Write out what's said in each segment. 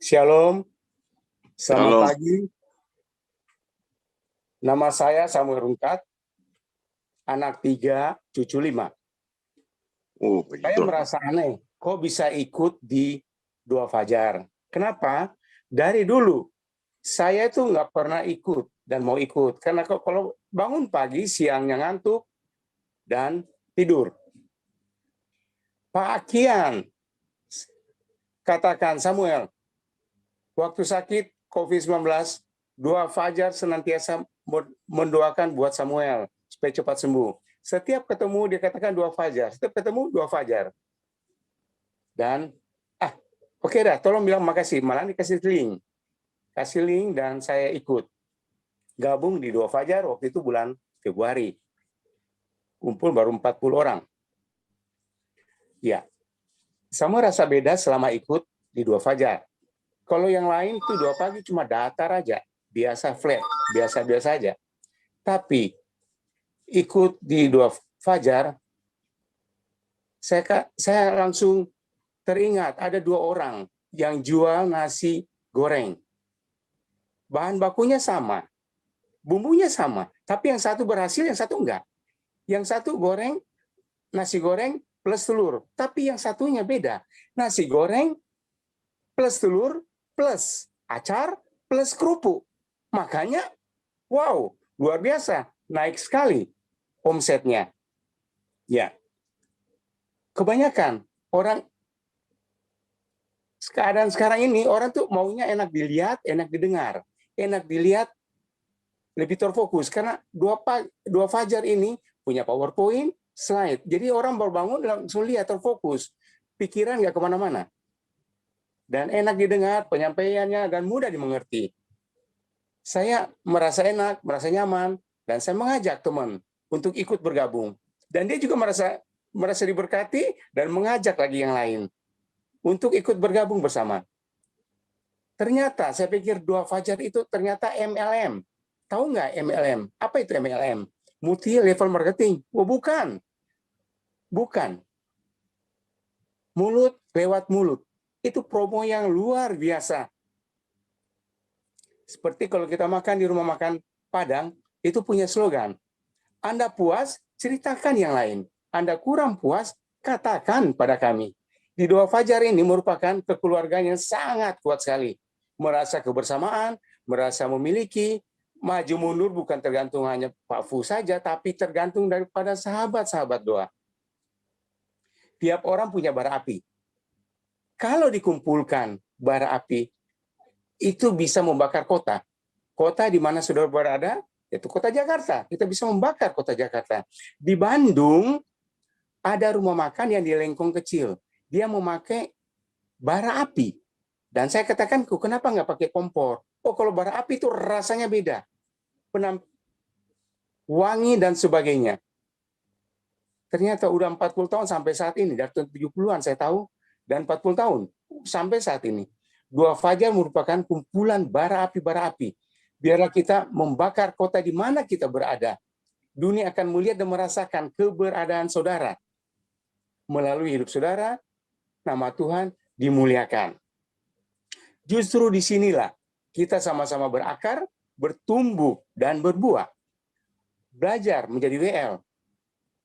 Shalom, selamat Shalom. pagi. Nama saya Samuel Rungkat, anak 3, cucu 5. Saya Begitu. merasa aneh, kok bisa ikut di Dua Fajar? Kenapa? Dari dulu, saya itu nggak pernah ikut dan mau ikut. Karena kalau bangun pagi, siangnya ngantuk, dan tidur. Pak Kian, katakan Samuel, waktu sakit COVID-19, Dua Fajar senantiasa mendoakan buat Samuel supaya cepat sembuh. Setiap ketemu dia katakan Dua Fajar, setiap ketemu Dua Fajar. Dan oke dah, tolong bilang makasih, malah dikasih link. Kasih link dan saya ikut. Gabung di Dua Fajar waktu itu bulan Februari. Kumpul baru 40 orang. Ya, saya merasa beda selama ikut di Dua Fajar. Kalau yang lain tuh 2 pagi cuma datar aja, biasa flat, biasa-biasa aja. Tapi ikut di Dua Fajar, saya langsung teringat ada 2 orang yang jual nasi goreng. Bahan bakunya sama, bumbunya sama, tapi yang satu berhasil, yang satu enggak. Yang satu goreng, nasi goreng plus telur, tapi yang satunya beda. Nasi goreng plus telur plus acar plus kerupuk. Makanya, wow, luar biasa, naik sekali omsetnya. Ya, kebanyakan orang keadaan sekarang ini, orang tuh maunya enak dilihat, enak didengar. Enak dilihat, lebih terfokus. Karena dua fajar ini punya PowerPoint, slide. Jadi orang baru bangun langsung lihat, terfokus. Pikiran nggak kemana-mana. Dan enak didengar, penyampaiannya, dan mudah dimengerti. Saya merasa enak, merasa nyaman, dan saya mengajak teman untuk ikut bergabung. Dan dia juga merasa diberkati, dan mengajak lagi yang lain untuk ikut bergabung bersama. Ternyata saya pikir Dua Fajar itu ternyata MLM. Tahu nggak MLM? Apa itu MLM? Multi level marketing. Oh, bukan. Bukan. Mulut lewat mulut. Itu promo yang luar biasa. Seperti kalau kita makan di rumah makan Padang, itu punya slogan. Anda puas, ceritakan yang lain. Anda kurang puas, katakan pada kami. Di Dua Fajar ini merupakan kekeluargaan yang sangat kuat sekali. Merasa kebersamaan, merasa memiliki, maju mundur bukan tergantung hanya Pak Fu saja, tapi tergantung daripada sahabat-sahabat doa. Tiap orang punya bara api. Kalau dikumpulkan bara api, itu bisa membakar kota. Kota di mana saudara berada, yaitu kota Jakarta. Kita bisa membakar kota Jakarta. Di Bandung, ada rumah makan yang di Lengkong kecil. Dia memakai bara api. Dan saya katakan, kenapa nggak pakai kompor? Oh, kalau bara api itu rasanya beda. Wangi dan sebagainya. Ternyata udah 40 tahun sampai saat ini. Dari tahun 70-an saya tahu. Dan 40 tahun sampai saat ini. Dua Fajar merupakan kumpulan bara api. Biarlah kita membakar kota di mana kita berada. Dunia akan melihat dan merasakan keberadaan saudara. Melalui hidup saudara, nama Tuhan dimuliakan. Justru disinilah kita sama-sama berakar, bertumbuh, dan berbuah. Belajar menjadi WL.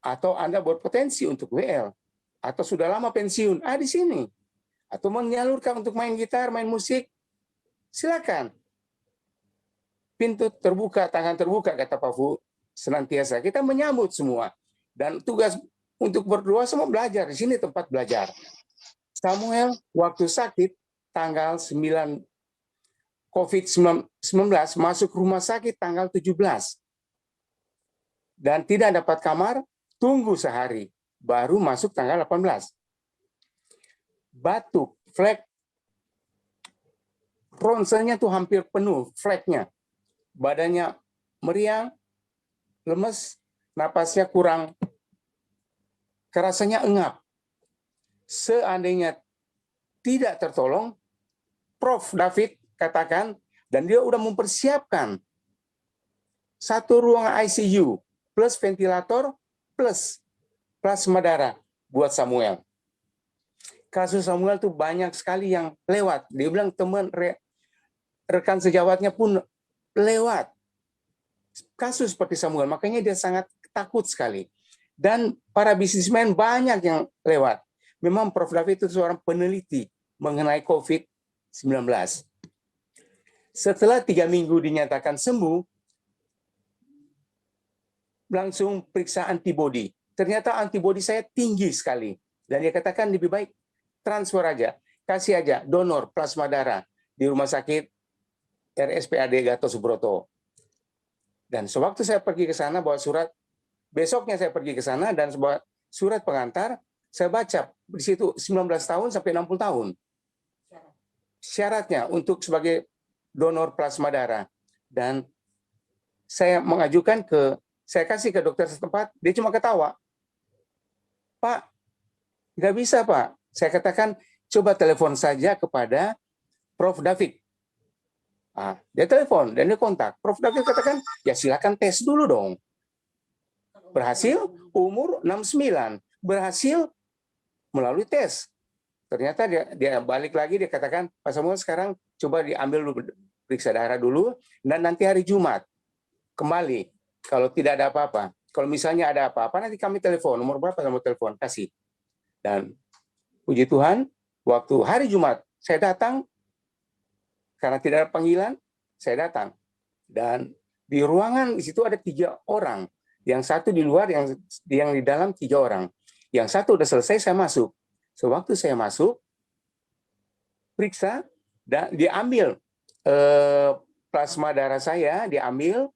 Atau Anda berpotensi untuk WL. Atau sudah lama pensiun, di sini. Atau menyalurkan untuk main gitar, main musik, silakan. Pintu terbuka, tangan terbuka, kata Pak Fu, senantiasa. Kita menyambut semua. Dan tugas untuk berdoa semua belajar. Di sini tempat belajar. Samuel waktu sakit, tanggal 9 COVID-19 masuk rumah sakit tanggal 17. Dan tidak dapat kamar, tunggu sehari. Baru masuk tanggal 18. Batuk, flek, ronselnya tuh hampir penuh, fleknya. Badannya meriang, lemes, napasnya kurang, kerasanya engap. Seandainya tidak tertolong, Prof. David katakan, dan dia udah mempersiapkan 1 ruang ICU, plus ventilator, plus plasma darah buat Samuel. Kasus Samuel tuh banyak sekali yang lewat. Dia bilang teman rekan sejawatnya pun lewat kasus seperti Samuel. Makanya dia sangat takut sekali. Dan para bisnismen banyak yang lewat. Memang Prof. David itu seorang peneliti mengenai COVID-19. Setelah 3 minggu dinyatakan sembuh, langsung periksa antibodi. Ternyata antibodi saya tinggi sekali. Dan dia katakan lebih baik transfer aja, kasih aja donor plasma darah di rumah sakit RSPAD Gatot Subroto. Dan sewaktu saya pergi ke sana bawa surat, besoknya saya pergi ke sana dan bawa surat pengantar, saya baca di situ 19 tahun sampai 60 tahun. Syaratnya untuk sebagai donor plasma darah. Dan saya mengajukan saya kasih ke dokter setempat, dia cuma ketawa. Pak, nggak bisa Pak. Saya katakan, coba telepon saja kepada Prof. David. Dia telepon dan dia kontak. Prof. David katakan, ya silakan tes dulu dong. Berhasil, umur 69. Berhasil melalui tes. Ternyata dia balik lagi, dia katakan, Pak Samuel sekarang coba diambil dulu, periksa darah dulu, dan nanti hari Jumat kembali. Kalau tidak ada apa-apa. Kalau misalnya ada apa-apa, nanti kami telepon. Nomor berapa kamu telepon? Kasih. Dan puji Tuhan, waktu hari Jumat, saya datang, karena tidak ada panggilan, saya datang. Dan di ruangan di situ ada 3 orang. Yang satu di luar, yang di dalam 3 orang. Yang satu udah selesai, saya masuk. Sewaktu saya masuk, periksa, dan diambil plasma darah saya, diambil,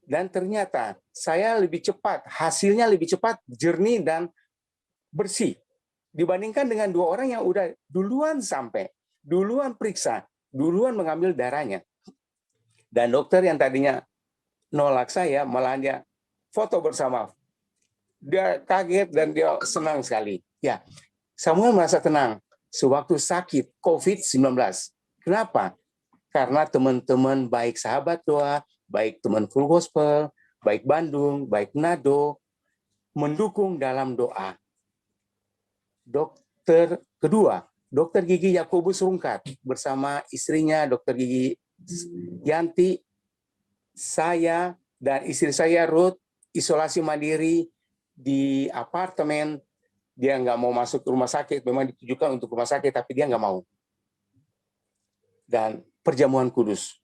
dan ternyata saya lebih cepat, hasilnya lebih cepat, jernih, dan bersih. Dibandingkan dengan 2 orang yang udah duluan sampai, duluan periksa, duluan mengambil darahnya. Dan dokter yang tadinya nolak saya, malah dia foto bersama. Dia kaget dan dia senang sekali. Ya, Samuel merasa tenang sewaktu sakit COVID-19. Kenapa? Karena teman-teman baik sahabat doa, baik teman Full Gospel, baik Bandung, baik Nado, mendukung dalam doa. Dokter kedua, Dokter Gigi Yakobus Rungkat bersama istrinya Dokter Gigi Yanti, saya dan istri saya Ruth isolasi mandiri di apartemen. Dia nggak mau masuk ke rumah sakit, memang ditujukan untuk rumah sakit, tapi dia nggak mau. Dan perjamuan kudus.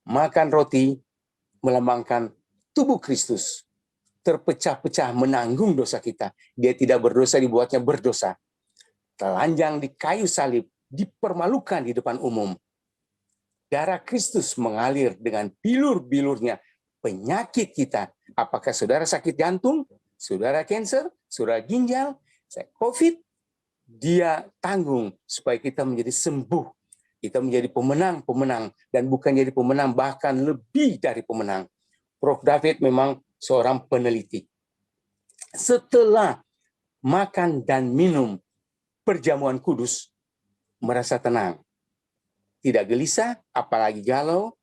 Makan roti melambangkan tubuh Kristus. Terpecah-pecah menanggung dosa kita. Dia tidak berdosa, dibuatnya berdosa. Telanjang di kayu salib, dipermalukan di depan umum. Darah Kristus mengalir dengan bilur-bilurnya penyakit kita. Apakah saudara sakit jantung, saudara kanker, saudara ginjal, COVID, dia tanggung supaya kita menjadi sembuh. Kita menjadi pemenang-pemenang, dan bukan jadi pemenang, bahkan lebih dari pemenang. Prof. David memang seorang peneliti. Setelah makan dan minum perjamuan kudus, merasa tenang. Tidak gelisah, apalagi galau,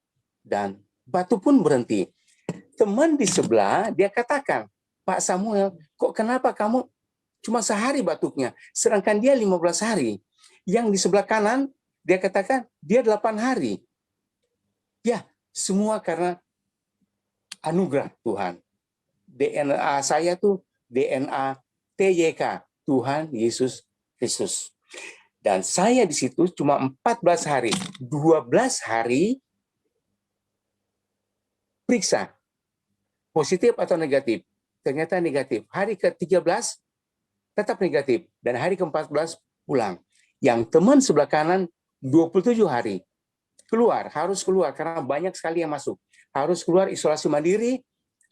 dan batu pun berhenti. Teman di sebelah, dia katakan, Pak Samuel, kok kenapa kamu cuma sehari batuknya, sedangkan dia 15 hari. Yang di sebelah kanan, dia katakan, dia 8 hari. Ya, semua karena anugerah Tuhan. DNA saya tuh DNA TYK, Tuhan Yesus Kristus. Dan saya di situ cuma 14 hari, 12 hari periksa, positif atau negatif. Ternyata negatif. Hari ke-13 tetap negatif. Dan hari ke-14 pulang. Yang teman sebelah kanan 27 hari. Harus keluar karena banyak sekali yang masuk. Harus keluar isolasi mandiri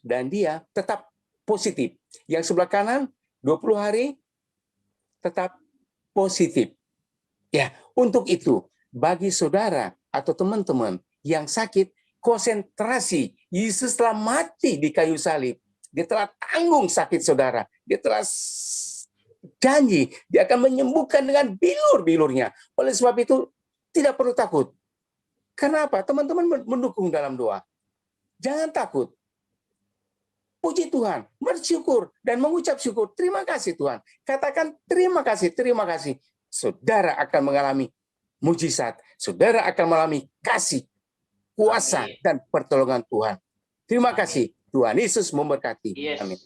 dan dia tetap positif. Yang sebelah kanan 20 hari tetap positif. Ya, untuk itu bagi saudara atau teman-teman yang sakit, konsentrasi. Yesus telah mati di kayu salib. Dia telah tanggung sakit saudara. Dia telah janji dia akan menyembuhkan dengan bilur-bilurnya. Oleh sebab itu tidak perlu takut. Kenapa? Teman-teman mendukung dalam doa. Jangan takut. puji Tuhan, bersyukur, dan mengucap syukur. Terima kasih Tuhan. Katakan terima kasih, terima kasih. Saudara akan mengalami mujizat. Saudara akan mengalami kasih, kuasa, dan pertolongan Tuhan. Terima kasih. Tuhan Yesus memberkati. Yes. Amin.